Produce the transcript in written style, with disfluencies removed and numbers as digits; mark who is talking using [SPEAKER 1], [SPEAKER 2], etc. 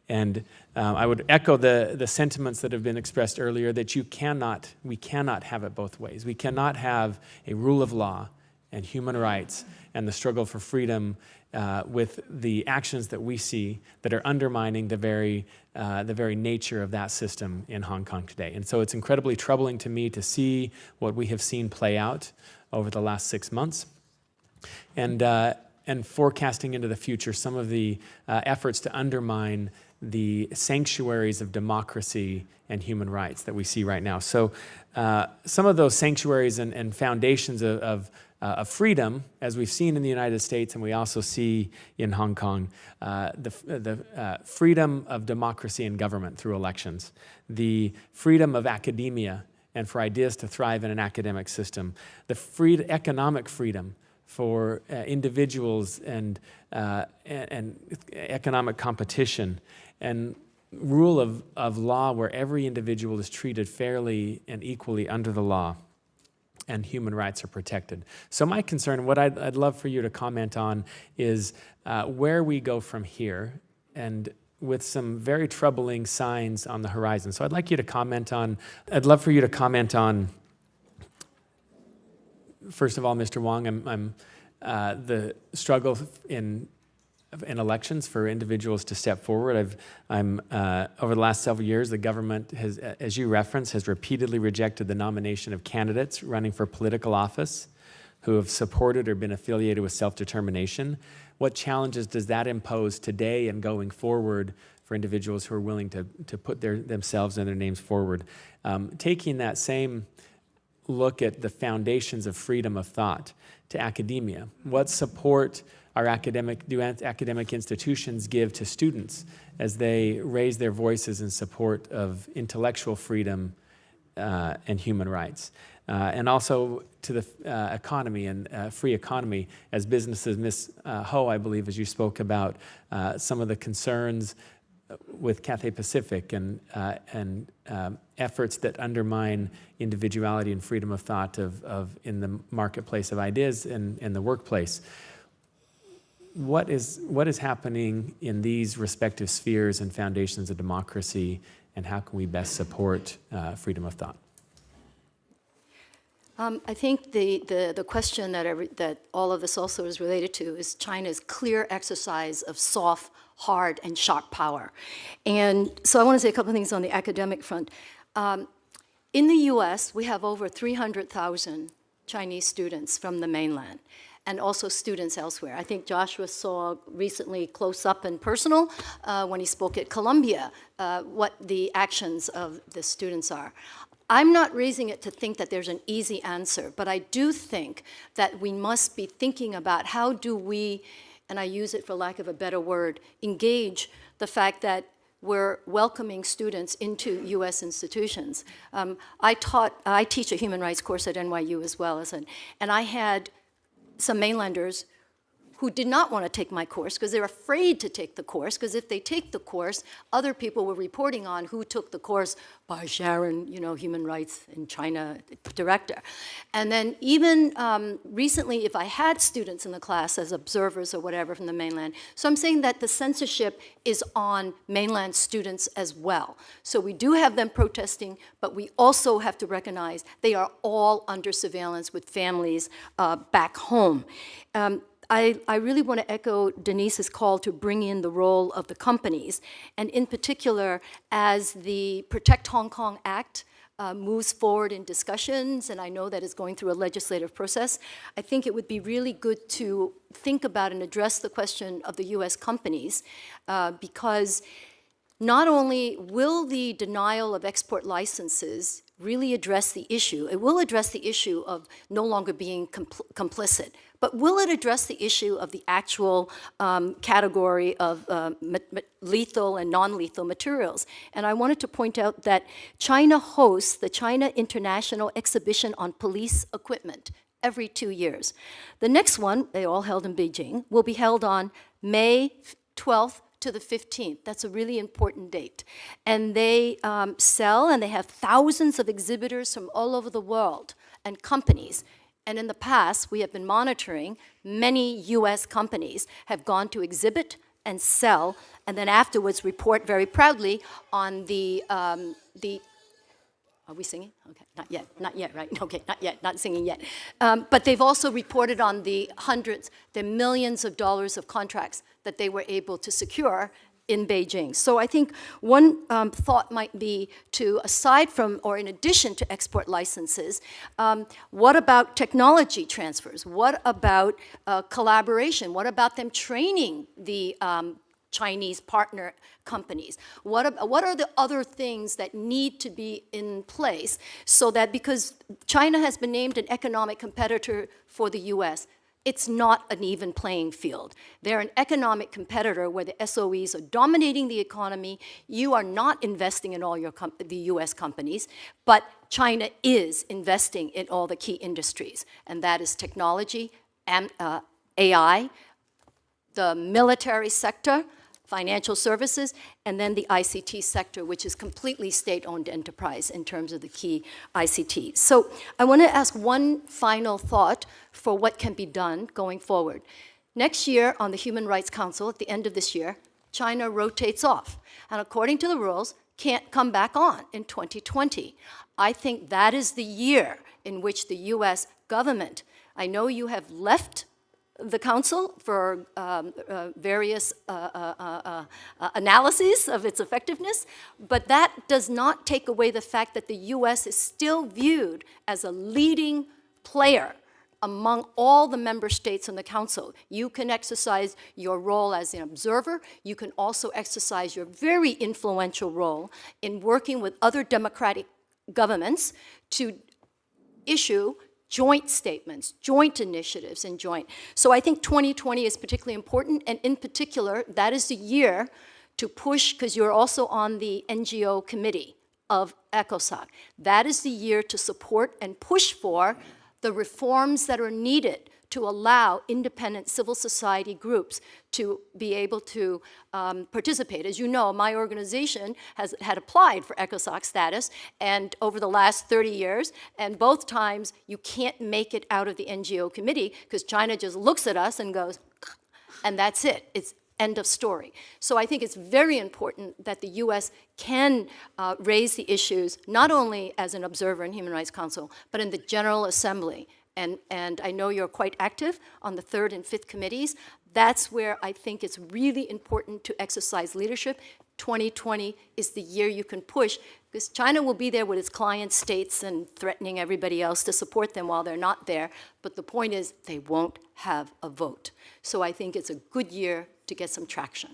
[SPEAKER 1] And I would echo the sentiments that have been expressed earlier, that we cannot have it both ways. We cannot have a rule of law and human rights and the struggle for freedom with the actions that we see that are undermining the very nature of that system in Hong Kong today. And so it's incredibly troubling to me to see what we have seen play out over the last 6 months. And forecasting into the future some of the efforts to undermine the sanctuaries of democracy and human rights that we see right now. So some of those sanctuaries and foundations of freedom, as we've seen in the United States and we also see in Hong Kong, the freedom of democracy and government through elections, the freedom of academia and for ideas to thrive in an academic system, the economic freedom for individuals and economic competition, and rule of law where every individual is treated fairly and equally under the law and human rights are protected. So my concern, what I'd love for you to comment on is where we go from here, and with some very troubling signs on the horizon. So I'd love for you to comment on, first of all, Mr. Wong, the struggle in elections for individuals to step forward. Over the last several years, the government has, as you referenced, has repeatedly rejected the nomination of candidates running for political office who have supported or been affiliated with self-determination. What challenges does that impose today and going forward for individuals who are willing to put themselves and their names forward? Taking that same look at the foundations of freedom of thought to academia, what support do academic institutions give to students as they raise their voices in support of intellectual freedom and human rights? And also to the economy and free economy as businesses. Ms. Ho, I believe, as you spoke about some of the concerns with Cathay Pacific and efforts that undermine individuality and freedom of thought in the marketplace of ideas and in the workplace. What is happening in these respective spheres and foundations of democracy, and how can we best support freedom of thought?
[SPEAKER 2] I think the question that all of this also is related to is China's clear exercise of soft, hard, and sharp power. And so I want to say a couple of things on the academic front. In the US, we have over 300,000 Chinese students from the mainland, and also students elsewhere. I think Joshua saw recently close up and personal when he spoke at Columbia what the actions of the students are. I'm not raising it to think that there's an easy answer, but I do think that we must be thinking about how do we, and I use it for lack of a better word, engage the fact that we're welcoming students into US institutions. I teach a human rights course at NYU as well, and I had some mainlanders who did not want to take my course because they're afraid to take the course, because if they take the course, other people were reporting on who took the course by Sharon, human rights in China director. And then even recently, if I had students in the class as observers or whatever from the mainland, so I'm saying that the censorship is on mainland students as well. So we do have them protesting, but we also have to recognize they are all under surveillance with families back home. I really want to echo Denise's call to bring in the role of the companies, and in particular, as the Protect Hong Kong Act moves forward in discussions, and I know that it's going through a legislative process, I think it would be really good to think about and address the question of the US companies, because not only will the denial of export licenses really address the issue, it will address the issue of no longer being complicit, but will it address the issue of the actual category of lethal and non-lethal materials? And I wanted to point out that China hosts the China International Exhibition on Police Equipment every 2 years. The next one, they all held in Beijing, will be held on May 12th to the 15th. That's a really important date. And they sell, and they have thousands of exhibitors from all over the world and companies. And in the past, we have been monitoring many US companies have gone to exhibit and sell, and then afterwards report very proudly on the are we singing? Okay, not yet, right? Okay, not yet, not singing yet. But they've also reported on the millions of dollars of contracts that they were able to secure in Beijing. So I think one thought might be to, aside from, or in addition to export licenses, what about technology transfers? What about collaboration? What about them training the Chinese partner companies? What are the other things that need to be in place so that, because China has been named an economic competitor for the US, it's not an even playing field. They're an economic competitor where the SOEs are dominating the economy. You are not investing in all the US companies, but China is investing in all the key industries, and that is technology, AI, the military sector, financial services, and then the ICT sector, which is completely state-owned enterprise in terms of the key ICT. So I want to ask one final thought for what can be done going forward. Next year on the Human Rights Council, at the end of this year, China rotates off, and according to the rules, can't come back on in 2020. I think that is the year in which the US government, I know you have left the council for various analyses of its effectiveness, but that does not take away the fact that the US is still viewed as a leading player among all the member states in the council. You can exercise your role as an observer. You can also exercise your very influential role in working with other democratic governments to issue joint statements, joint initiatives, and joint. So I think 2020 is particularly important, and in particular, that is the year to push, because you're also on the NGO committee of ECOSOC. That is the year to support and push for the reforms that are needed to allow independent civil society groups to be able to participate. As you know, my organization had applied for ECOSOC status, and over the last 30 years, and both times you can't make it out of the NGO committee because China just looks at us and goes, and that's it. It's end of story. So I think it's very important that the US can raise the issues, not only as an observer in Human Rights Council, but in the General Assembly. And I know you're quite active on the 3rd and 5th committees. That's where I think it's really important to exercise leadership. 2020 is the year you can push, because China will be there with its client states and threatening everybody else to support them while they're not there. But the point is, they won't have a vote. So I think it's a good year to get some traction.